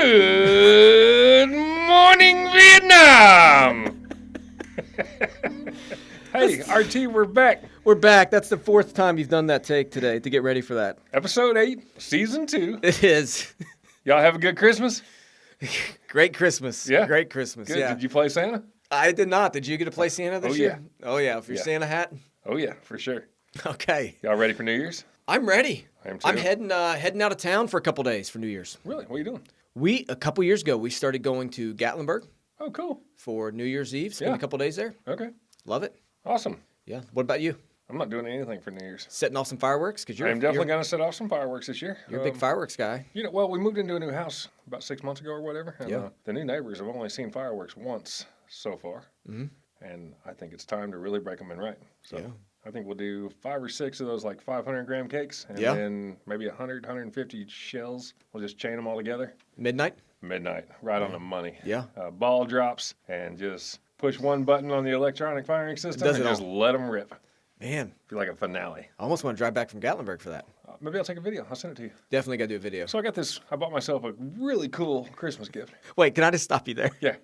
Good morning, Vietnam! Hey, RT, we're back. We're back. That's the fourth time you've done that take today to get ready for that. Episode 8, Season 2. It is. Y'all have a good Christmas? Great Christmas. Yeah? Great Christmas, Good. yeah. Did you play Santa? I did not. Did you get to play Santa this year? Oh, yeah. With your Santa hat? Oh, yeah, for sure. Okay. Y'all ready for New Year's? I'm ready. I am too. I'm heading out of town for a couple days for New Year's. Really? What are you doing? A couple years ago, we started going to Gatlinburg Oh, cool. for New Year's Eve. Spent a couple days there. Okay. Love it. Awesome. Yeah. What about you? I'm not doing anything for New Year's. Setting off some fireworks? Because I'm definitely going to set off some fireworks this year. You're a big fireworks guy. Well, we moved into a new house about 6 months ago or whatever. And, the new neighbors have only seen fireworks once so far. Mm-hmm. And I think it's time to really break them in right. So I think we'll do 5 or 6 of those like 500-gram cakes. And then maybe 100, 150 shells. We'll just chain them all together. Midnight, right on the money. Yeah. Ball drops and just push one button on the electronic firing system and just let them rip. Man. Feel like a finale. I almost want to drive back from Gatlinburg for that. Maybe I'll take a video. I'll send it to you. Definitely got to do a video. So I bought myself a really cool Christmas gift. Wait, can I just stop you there? Yeah.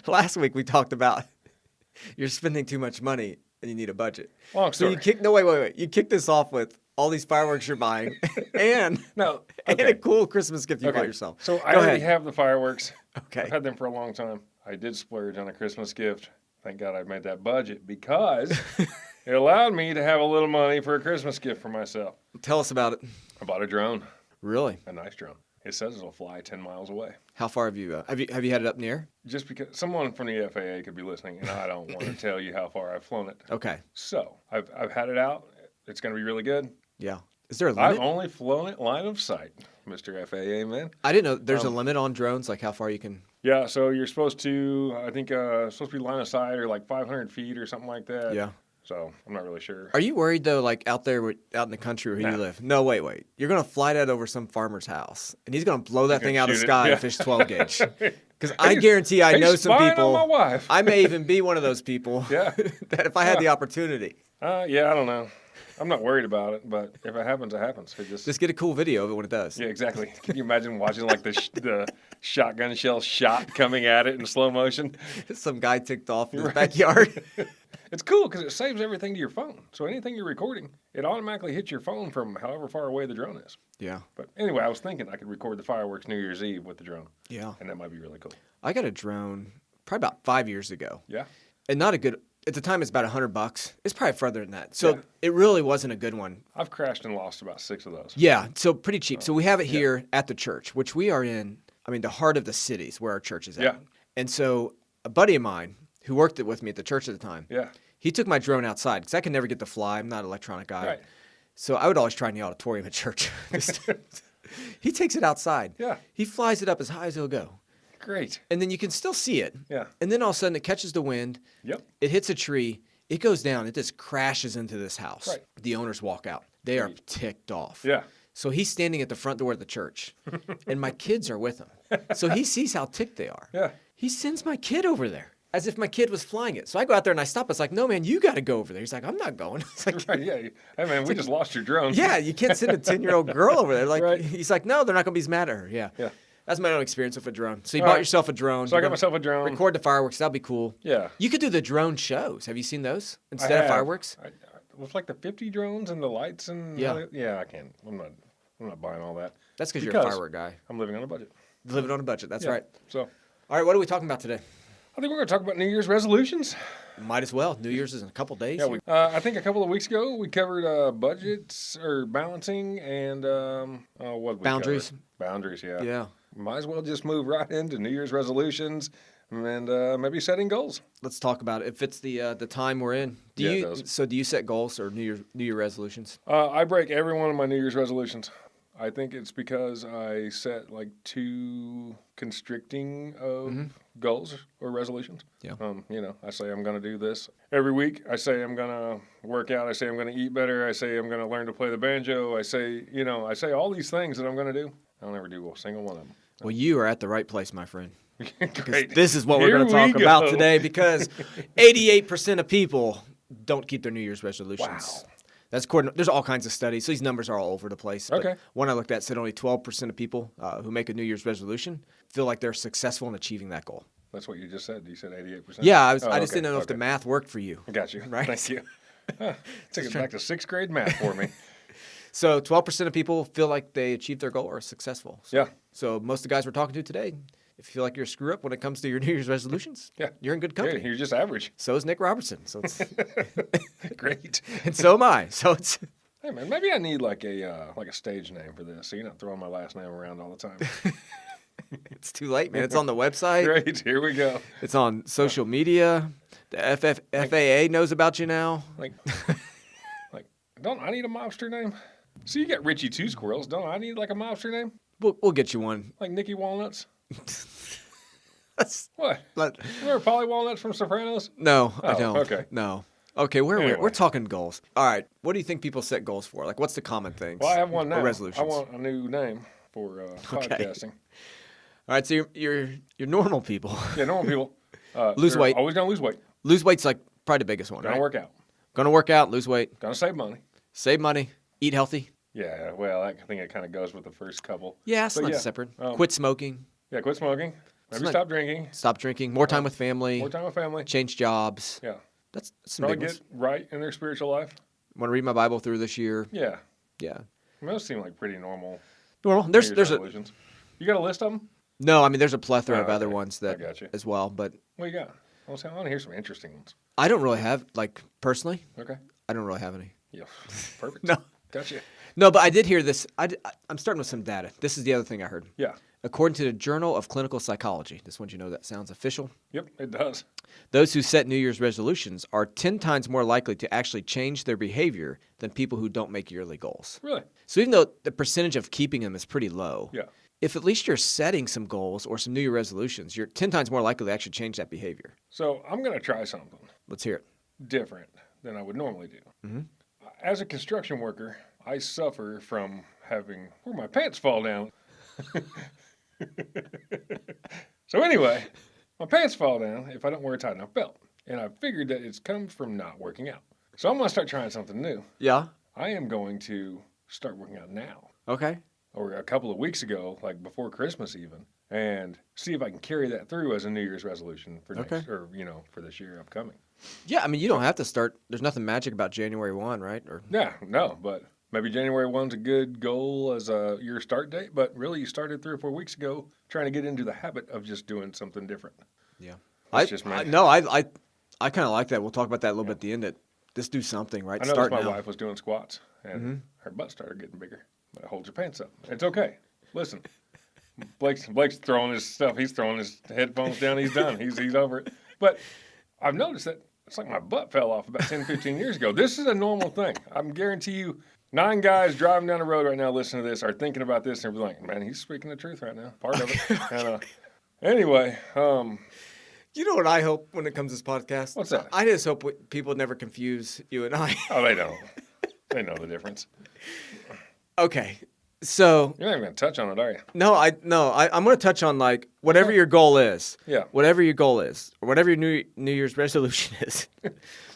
Last week we talked about you're spending too much money and you need a budget. Long story. So wait. You kicked this off with all these fireworks you're buying and a cool Christmas gift you bought yourself. So I already have the fireworks. Okay. I've had them for a long time. I did splurge on a Christmas gift. Thank God I made that budget because it allowed me to have a little money for a Christmas gift for myself. Tell us about it. I bought a drone. Really? A nice drone. It says it'll fly 10 miles away. How far have you had it up in the air? Just because someone from the FAA could be listening, and I don't want to tell you how far I've flown it. Okay. So I've had it out. It's going to be really good. Yeah. Is there a limit? I've only flown it line of sight, Mr. FAA man. I didn't know there's a limit on drones, like how far you can. Yeah, so you're supposed to, I think, supposed to be line of sight or like 500 feet or something like that. Yeah. So I'm not really sure. Are you worried though, like out in the country where you live? No, wait. You're gonna fly that over some farmer's house, and he's gonna blow that thing out of the sky and fish 12 gauge. Because I guarantee I know some people. On my wife. I may even be one of those people. Yeah. That if I had the opportunity. I don't know. I'm not worried about it, but if it happens, it happens. Just get a cool video of it when it does. Yeah, exactly. Can you imagine watching like the shotgun shell shot coming at it in slow motion? Some guy ticked off in his backyard. It's cool because it saves everything to your phone. So anything you're recording, it automatically hits your phone from however far away the drone is. Yeah. But anyway, I was thinking I could record the fireworks New Year's Eve with the drone. Yeah. And that might be really cool. I got a drone probably about 5 years ago. Yeah. And not a good. At the time, it's about $100. It's probably further than that. So it really wasn't a good one. I've crashed and lost about 6 of those. Yeah, so pretty cheap. So we have it here at the church, which we are in, the heart of the cities where our church is at. Yeah. And so a buddy of mine who worked with me at the church at the time, he took my drone outside because I could never get to fly. I'm not an electronic guy. Right. So I would always try in the auditorium at church. He takes it outside. Yeah. He flies it up as high as he'll go. Great. And then you can still see it. Yeah. And then all of a sudden it catches the wind. Yep. It hits a tree. It goes down. It just crashes into this house. Right. The owners walk out. They are ticked off. Yeah. So he's standing at the front door of the church, and my kids are with him. So he sees how ticked they are. Yeah. He sends my kid over there as if my kid was flying it. So I go out there and I stop. It's like, no, man, you got to go over there. He's like, I'm not going. It's like, right, yeah. Hey, man, we just lost your drone. Yeah, you can't send a 10-year-old girl over there. Like, right. He's like, no, they're not going to be as mad at her. Yeah. Yeah. That's my own experience with a drone. So you bought yourself a drone. So I got myself a drone. Record the fireworks. That'll be cool. Yeah. You could do the drone shows. Have you seen those instead of fireworks? With like the 50 drones and the lights and I can't. I'm not buying all that. That's because you're a firework guy. I'm living on a budget. Living on a budget. That's right. So, all right. What are we talking about today? I think we're going to talk about New Year's resolutions. Might as well. New Year's is in a couple days. Yeah. I think a couple of weeks ago we covered budgets or balancing and boundaries. Boundaries. Yeah. Yeah. Might as well just move right into New Year's resolutions and maybe setting goals. Let's talk about it. It fits the time we're in. It does. So do you set goals or New Year resolutions? I break every one of my New Year's resolutions. I think it's because I set like too constricting of goals or resolutions. Yeah. I say I'm going to do this every week. I say I'm going to work out. I say I'm going to eat better. I say I'm going to learn to play the banjo. I say all these things that I'm going to do. I don't ever do a single one of them. Well, you are at the right place, my friend. Great. This is what we're going to talk about today because 88% of people don't keep their New Year's resolutions. Wow. That's according. There's all kinds of studies. So these numbers are all over the place. But Okay. one I looked at said only 12% of people who make a New Year's resolution feel like they're successful in achieving that goal. That's what you just said. You said 88%? Yeah, I just didn't know if the math worked for you. Got you. Right? Thank you. Took it back to 6th grade math for me. So 12% of people feel like they achieved their goal or are successful. So, Yeah. So most of the guys we're talking to today, if you feel like you're a screw up when it comes to your New Year's resolutions, you're in good company. Yeah, you're just average. So is Nick Robertson. So it's Great. and so am I. So it's Hey man, maybe I need like a stage name for this, so you're not throwing my last name around all the time. it's too late, man. It's on the website. Great, here we go. It's on social media. The FAA knows about you now. Like, don't I need a mobster name? So you got Richie Two Squirrels. Don't I need like a mobster name? We'll get you one. Like Nicky Walnuts? That's, What? Remember Polly Walnuts from Sopranos? No, I Oh, don't. okay. No. Okay, Anyway. we're talking goals. All right. What do you think people set goals for? Like, what's the common things? Well, I have one or now. resolutions. I want a new name for podcasting. All right, so you're normal people. Yeah, normal people. Lose they're weight. Always gonna lose weight. Lose weight's like probably the biggest one, Gonna right? work out. Gonna work out, lose weight, Gonna save money. save money, eat healthy. Yeah, well, I think it kind of goes with the first couple. Yeah, it's But not yeah, separate. um, Quit smoking, Yeah, quit smoking. Maybe not- stop drinking. stop drinking, more time with family, More time with family. change jobs. Yeah. That's some Probably big ones. get right in their spiritual life. Want to read my Bible through this year? Yeah. Yeah. Most seem like pretty normal. Normal. New There's Year's a resolutions. You got a list of them? no. I mean, there's a plethora of Oh, other okay. ones I that got you. as well, but What you got? I want to hear some interesting ones. I don't really have personally. Okay. I don't really have any. Yeah. Perfect. No. Gotcha. No, but I did hear this. I'm starting with some data. This is the other thing I heard. Yeah. According to the Journal of Clinical Psychology, this one you know that sounds official. Yep, it does. Those who set New Year's resolutions are 10 times more likely to actually change their behavior than people who don't make yearly goals. Really? So even though the percentage of keeping them is pretty low, Yeah. if at least you're setting some goals or some New Year resolutions, you're 10 times more likely to actually change that behavior. So I'm going to try something Let's hear it. different than I would normally do. Mm-hmm. As a construction worker, I suffer from having where my pants fall down. So anyway, my pants fall down if I don't wear a tight enough belt. And I figured that it's come from not working out. So I'm going to start trying something new. Yeah. I am going to start working out now, Okay. or a couple of weeks ago, like before Christmas even, and see if I can carry that through as a New Year's resolution for next, Okay. or for this year upcoming. Yeah, I mean, you don't have to start. There's nothing magic about January 1, right? Or Yeah, no, but maybe January 1's a good goal as your start date, but really you started 3 or 4 weeks ago trying to get into the habit of just doing something different. yeah. That's just me. I kind of like that. We'll talk about that a little bit at the end. That just do something, right? I noticed Start my now. wife was doing squats, and her butt started getting bigger, but it holds your pants up. It's okay. Listen, Blake's throwing his stuff. He's throwing his headphones down. He's done. He's over it. But I've noticed that it's like my butt fell off about 10, 15 years ago. This is a normal thing. I guarantee you 9 guys driving down the road right now listening to this are thinking about this and be like, man, he's speaking the truth right now. Part of it. And, anyway, You know what I hope when it comes to this podcast? What's that? I just hope people never confuse you and I. oh, they don't. They know the difference. Okay, so You're not even going to touch on it, are you? I'm going to touch on whatever your goal is. Yeah. Whatever your goal is, or whatever your New Year's resolution is.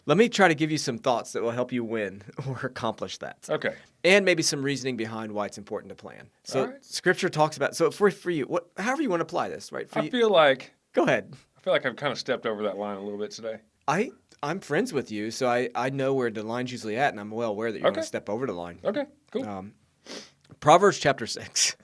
Let me try to give you some thoughts that will help you win or accomplish that. Okay. And maybe some reasoning behind why it's important to plan. So All right. Scripture talks about. So for you, however you want to apply this, right? For I you, feel like go ahead. I've kind of stepped over that line a little bit today. I'm friends with you, so I know where the line's usually at, and I'm well aware that you're going Okay. to step over the line. Okay, cool. Proverbs chapter 6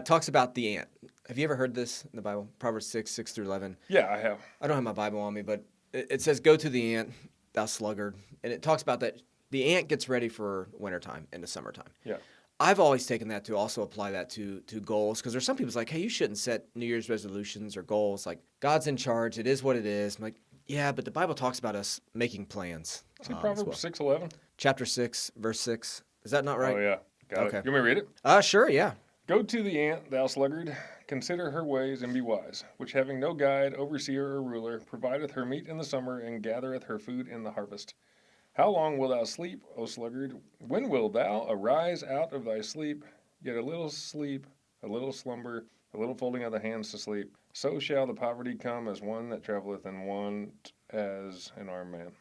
talks about the ant. Have you ever heard this in the Bible? Proverbs 6 through 11. Yeah, I have. I don't have my Bible on me, but it says, "Go to the ant, thou sluggard," and it talks about that the ant gets ready for wintertime into summertime. Yeah. I've always taken that to also apply that to goals, because there's some people's like, hey, you shouldn't set New Year's resolutions or goals. Like, God's in charge. It is what it is. I'm like, yeah, but the Bible talks about us making plans. See as Proverbs well. 6:11? Chapter 6, verse 6. Is that not right? Oh, yeah. Got Okay. it. You want me to read it? Sure, yeah. Go to the ant, thou sluggard, consider her ways and be wise, which having no guide, overseer, or ruler, provideth her meat in the summer and gathereth her food in the harvest. How long wilt thou sleep, O sluggard? When wilt thou arise out of thy sleep? Yet a little sleep, a little slumber, a little folding of the hands to sleep. So shall the poverty come as one that travelleth, and want as an armed man.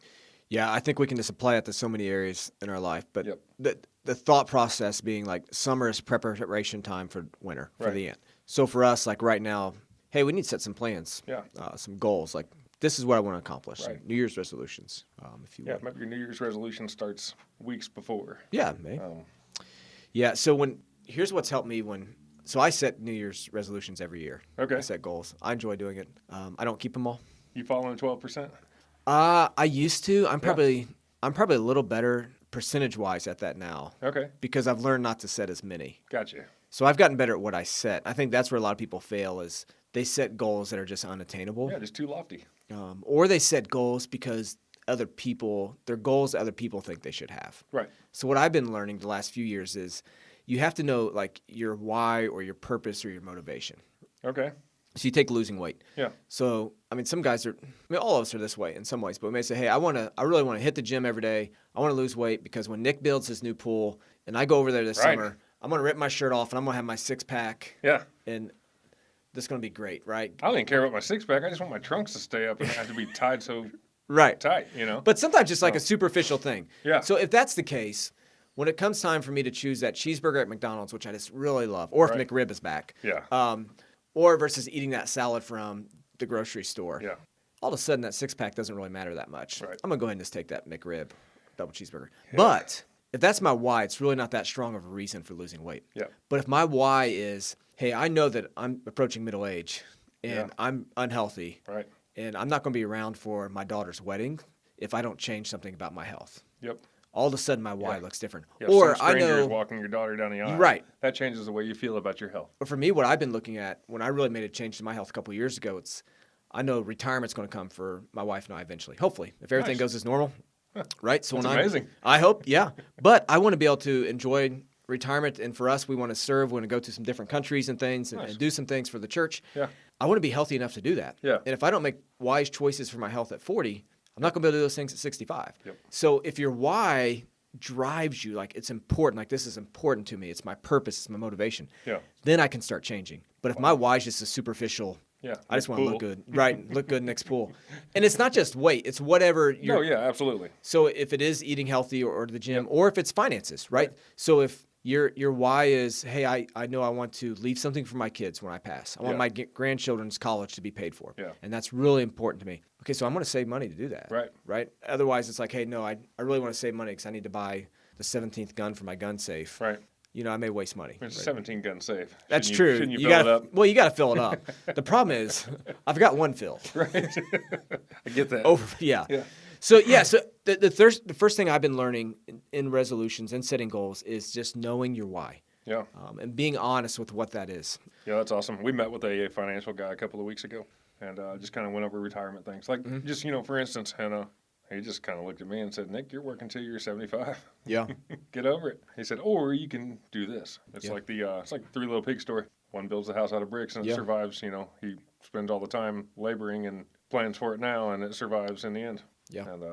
Yeah, I think we can just apply it to so many areas in our life. But Yep. the thought process being like summer is preparation time for winter, for Right. the end. So for us, like right now, hey, we need to set some plans, Yeah. some goals. Like this is what I want to accomplish. Right. Some New Year's resolutions, if you Yeah, would. maybe your New Year's resolution starts weeks before. Yeah, maybe. Um, Yeah. So here's what's helped me so I set New Year's resolutions every year. Okay. I set goals. I enjoy doing it. I don't keep them all. you following 12%? I used to. I'm probably a little better percentage wise at that now. Okay. Because I've learned not to set as many. Gotcha. So I've gotten better at what I set. I think that's where a lot of people fail is they set goals that are just unattainable. Yeah, just too lofty. Or they set goals because they're goals that other people think they should have. Right. So what I've been learning the last few years is you have to know like your why or your purpose or your motivation. Okay. So you take losing weight. Yeah. So, I mean, all of us are this way in some ways, but we may say, hey, I really want to hit the gym every day. I want to lose weight because when Nick builds his new pool and I go over there this summer, I'm going to rip my shirt off and I'm going to have my six pack. Yeah. And this is going to be great, right? I don't even care about my six pack. I just want my trunks to stay up and not have to be tied so Right. tight, But sometimes it's like a superficial thing. Yeah. So if that's the case, when it comes time for me to choose that cheeseburger at McDonald's, which I just really love, or if McRib is back. Yeah. Or versus eating that salad from the grocery store. Yeah. All of a sudden, that six-pack doesn't really matter that much. Right. I'm going to go ahead and just take that McRib double cheeseburger. Yeah. But if that's my why, it's really not that strong of a reason for losing weight. Yeah. But if my why is, hey, I know that I'm approaching middle age and I'm unhealthy. Right. And I'm not going to be around for my daughter's wedding if I don't change something about my health. Yep. All of a sudden, my why looks different. Yeah, or some I stranger know is walking your daughter down the aisle. Right. That changes the way you feel about your health. But for me, what I've been looking at when I really made a change to my health a couple of years ago, I know retirement's going to come for my wife and I eventually. Hopefully, if everything goes as normal, right? So That's amazing. I hope, yeah. But I want to be able to enjoy retirement, and for us, we want to serve. We want to go to some different countries and things, and do some things for the church. Yeah. I want to be healthy enough to do that. Yeah. And if I don't make wise choices for my health at 40, I'm not going to be able to do those things at 65. Yep. So if your why drives you, like it's important, like this is important to me, it's my purpose, it's my motivation, then I can start changing. But if my why is just a superficial, I just want to look good, right? Look good next pool. And it's not just weight, it's whatever you're. Oh, yeah, absolutely. So if it is eating healthy or the gym, or if it's finances, right? So if your why is, hey, I know I want to leave something for my kids when I pass. I want my grandchildren's college to be paid for. Yeah. And that's really important to me. Okay, so I'm going to save money to do that. Right? Otherwise, it's like, hey, no, I really want to save money because I need to buy the 17th gun for my gun safe. Right. You know, I may waste money. There's a 17 gun safe. That's true. Shouldn't you fill it up? Well, you got to fill it up. The problem is, I've got one filled. Right. I get that. Yeah. So the first thing I've been learning in resolutions and setting goals is just knowing your why. Yeah. And being honest with what that is. Yeah, that's awesome. We met with a financial guy a couple of weeks ago and just kind of went over retirement things. Like just, for instance, and he just kind of looked at me and said, Nick, you're working till you're 75. Yeah. Get over it. He said, or you can do this. It's like it's like Three Little Pigs story. One builds a house out of bricks and it survives. He spends all the time laboring and plans for it now and it survives in the end. Yeah. And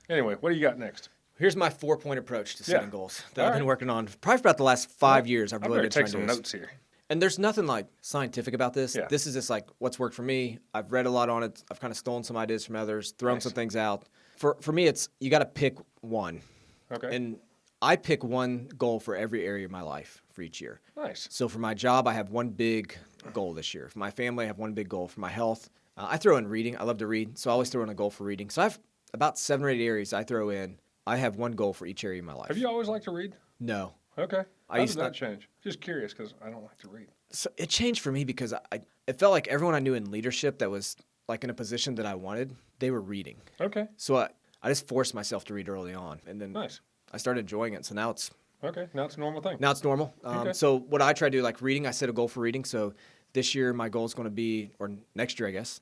anyway, what do you got next? Here's my 4-point approach to setting goals that I've been working on probably for about the last 5 years. I've really been trying to take some notes here. And there's nothing like scientific about this. Yeah. This is just like what's worked for me. I've read a lot on it. I've kind of stolen some ideas from others, thrown some things out. For me, it's you got to pick one. Okay. And I pick one goal for every area of my life for each year. Nice. So for my job, I have one big goal this year. For my family, I have one big goal. For my health, I throw in reading. I love to read, so I always throw in a goal for reading. So I have about 7 or 8 areas I throw in. I have one goal for each area of my life. Have you always liked to read? No. Okay. How did that change? Just curious because I don't like to read. So it changed for me because it felt like everyone I knew in leadership that was like in a position that I wanted, they were reading. Okay. So I just forced myself to read early on, and then I started enjoying it. So now it's okay. Now it's a normal thing. Now it's normal. Okay. So what I try to do, like reading, I set a goal for reading. So this year my goal is going to be, or next year I guess,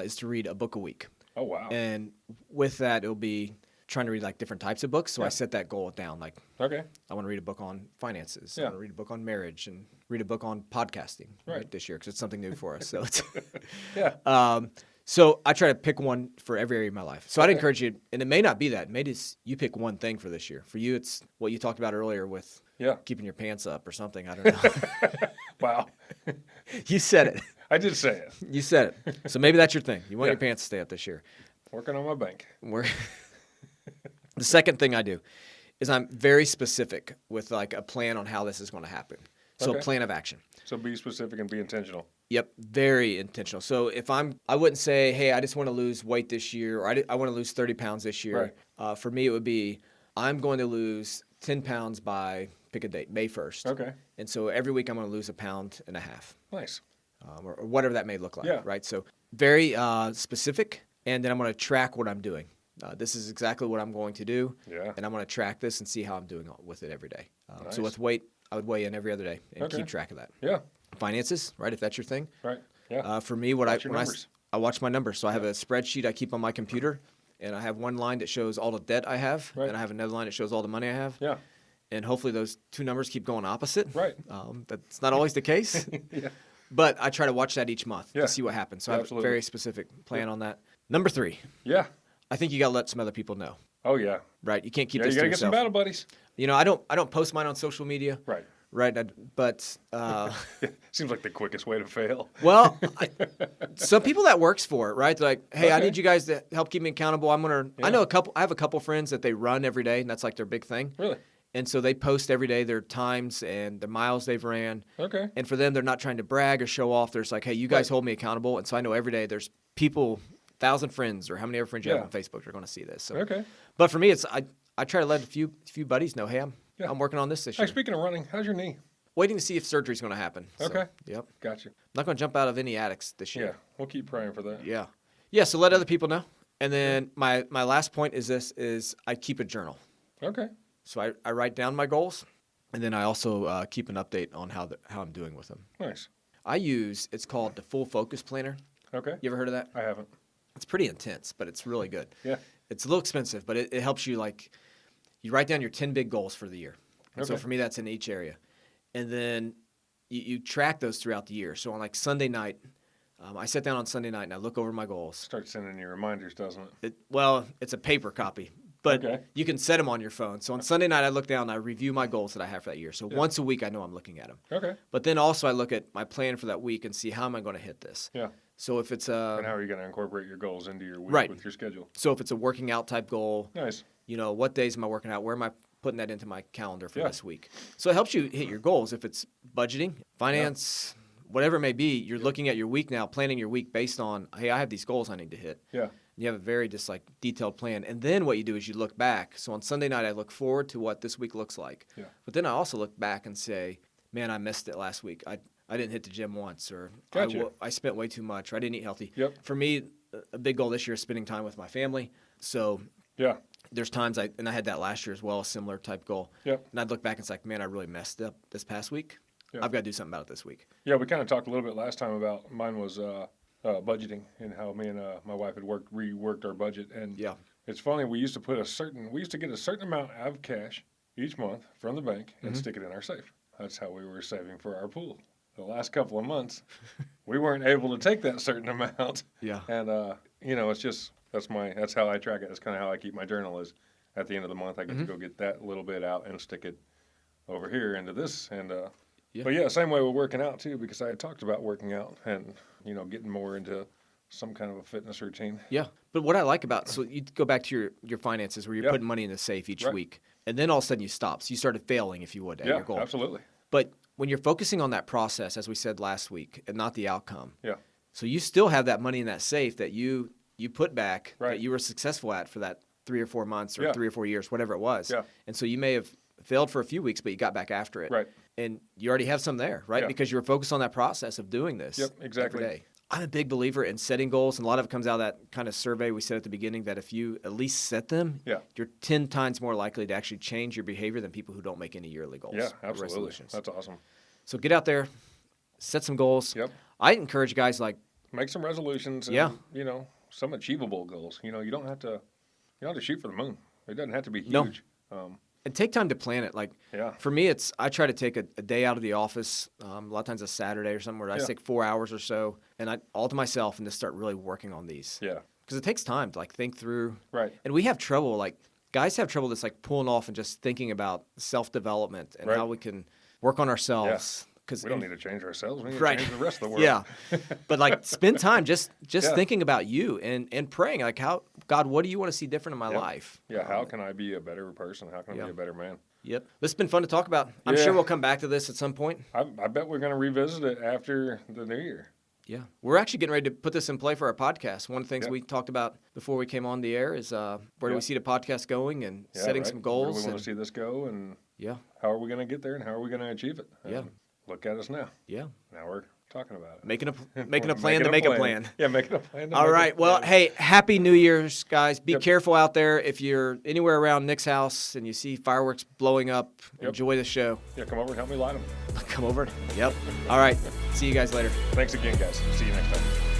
is to read a book a week. Oh wow. And with that, it'll be trying to read like different types of books. So I set that goal down. Like, okay, I want to read a book on finances. I want to read a book on marriage and read a book on podcasting this year because it's something new for us. So it's so I try to pick one for every area of my life. So I'd encourage you, and it may not be that. Maybe it's you pick one thing for this year. For you, it's what you talked about earlier with keeping your pants up or something. I don't know. Wow. You said it. I did say it. You said it. So maybe that's your thing. You want your pants to stay up this year. Working on my bank. The second thing I do is I'm very specific with like a plan on how this is going to happen. So a plan of action. So be specific and be intentional. Yep, very intentional. So if I wouldn't say, hey, I just want to lose weight this year, or I want to lose 30 pounds this year. Right. For me, it would be, I'm going to lose 10 pounds by, pick a date, May 1st. Okay. And so every week I'm going to lose 1.5 pounds. Nice. Or whatever that may look like, right? So very specific, and then I'm going to track what I'm doing. This is exactly what I'm going to do, and I'm going to track this and see how I'm doing with it every day. So with weight, I would weigh in every other day and keep track of that. Yeah. Finances, right, if that's your thing. Right, yeah. For me, I watch my numbers. So I have a spreadsheet I keep on my computer, and I have one line that shows all the debt I have, and I have another line that shows all the money I have. Yeah. And hopefully those two numbers keep going opposite. Right. That's not always the case. Yeah. But I try to watch that each month to see what happens. So I have a very specific plan on that. Number 3. Yeah. I think you got to let some other people know. Oh, yeah. Right. You can't keep this to yourself. You got to get some battle buddies. You know, I don't post mine on social media. Right. Right. But seems like the quickest way to fail. Well, some people that works for it, right? They're like, hey, I need you guys to help keep me accountable. I have a couple friends that they run every day, and that's like their big thing. Really? And so they post every day their times and the miles they've ran. Okay. And for them, they're not trying to brag or show off. They're just like, hey, you guys hold me accountable. And so I know every day there's people, 1,000 friends or how many ever friends you have on Facebook are going to see this. So, but for me, it's I try to let a few buddies know, hey, I'm working on this year. Hey, speaking of running, how's your knee? Waiting to see if surgery's going to happen. Okay. So, yep. Gotcha. Not going to jump out of any attics this year. Yeah, we'll keep praying for that. Yeah. Yeah, so let other people know. And then my last point is I keep a journal. Okay. So I write down my goals, and then I also keep an update on how I'm doing with them. Nice. It's called the Full Focus Planner. Okay. You ever heard of that? I haven't. It's pretty intense, but it's really good. Yeah. It's a little expensive, but it helps you, like, you write down your 10 big goals for the year. And so for me, that's in each area. And then you track those throughout the year. So on like Sunday night, I sit down on Sunday night and I look over my goals. Start sending you reminders, doesn't it? Well, it's a paper copy, but you can set them on your phone. So on Sunday night, I look down and I review my goals that I have for that year. So once a week, I know I'm looking at them. Okay. But then also I look at my plan for that week and see how am I going to hit this. Yeah. So if it's and how are you going to incorporate your goals into your week with your schedule? So if it's a working out type goal. Nice. You know, what days am I working out? Where am I putting that into my calendar for this week? So it helps you hit your goals. If it's budgeting, finance, whatever it may be, you're looking at your week now, planning your week based on, hey, I have these goals I need to hit. Yeah. You have a very just like detailed plan. And then what you do is you look back. So on Sunday night, I look forward to what this week looks like. Yeah. But then I also look back and say, man, I missed it last week. I didn't hit the gym once, or I spent way too much, or I didn't eat healthy. Yep. For me, a big goal this year is spending time with my family. So there's times I had that last year as well, a similar type goal. Yep. And I'd look back and it's like, man, I really messed up this past week. Yep. I've got to do something about it this week. Yeah, we kind of talked a little bit last time about mine was budgeting and how me and my wife had reworked our budget. And it's funny, we used to get a certain amount of cash each month from the bank and stick it in our safe. That's how we were saving for our pool. The last couple of months, we weren't able to take that certain amount. Yeah. And it's just that's how I track it. That's kind of how I keep my journal. Is at the end of the month I get to go get that little bit out and stick it over here into this. And but same way with working out too, because I had talked about working out and getting more into some kind of a fitness routine. Yeah. But what I like about so you go back to your finances where you're putting money in the safe each week, and then all of a sudden you stop. So you started failing, if you would, at your goal. Yeah, absolutely. But when you're focusing on that process, as we said last week, and not the outcome. Yeah. So you still have that money in that safe that you put back that you were successful at for that 3 or 4 months or 3 or 4 years, whatever it was. Yeah. And so you may have failed for a few weeks, but you got back after it. Right. And you already have some there, right? Yeah. Because you were focused on that process of doing this every day. I'm a big believer in setting goals, and a lot of it comes out of that kind of survey we said at the beginning that if you at least set them, you're 10 times more likely to actually change your behavior than people who don't make any yearly goals. Yeah, absolutely. Resolutions. That's awesome. So get out there, set some goals. Yep. I encourage guys make some resolutions. And, some achievable goals. You don't have to shoot for the moon. It doesn't have to be huge. No. And take time to plan it. For me, I try to take a day out of the office, a lot of times a Saturday or something where I take 4 hours or so, and all to myself and just start really working on these. Yeah. Because it takes time to think through. Right. And we have trouble, guys have trouble just pulling off and just thinking about self-development and how we can work on ourselves. Yeah. We don't need to change ourselves. We need to change the rest of the world. Yeah. But spend time just thinking about you and praying. How God, what do you want to see different in my life? Yeah, how can I be a better person? How can I be a better man? Yep. This has been fun to talk about. I'm sure we'll come back to this at some point. I bet we're going to revisit it after the new year. Yeah. We're actually getting ready to put this in play for our podcast. One of the things we talked about before we came on the air is where do we see the podcast going and setting some goals. Where do we want to see this go, and how are we going to get there, and how are we going to achieve it? And look at us now. Yeah. Now we're talking about it. Making a plan to make a plan. Yeah, making a plan to All right. Well, hey, happy New Year's, guys. Be careful out there. If you're anywhere around Nick's house and you see fireworks blowing up, enjoy the show. Yeah, come over and help me light them. Come over. Yep. All right. See you guys later. Thanks again, guys. See you next time.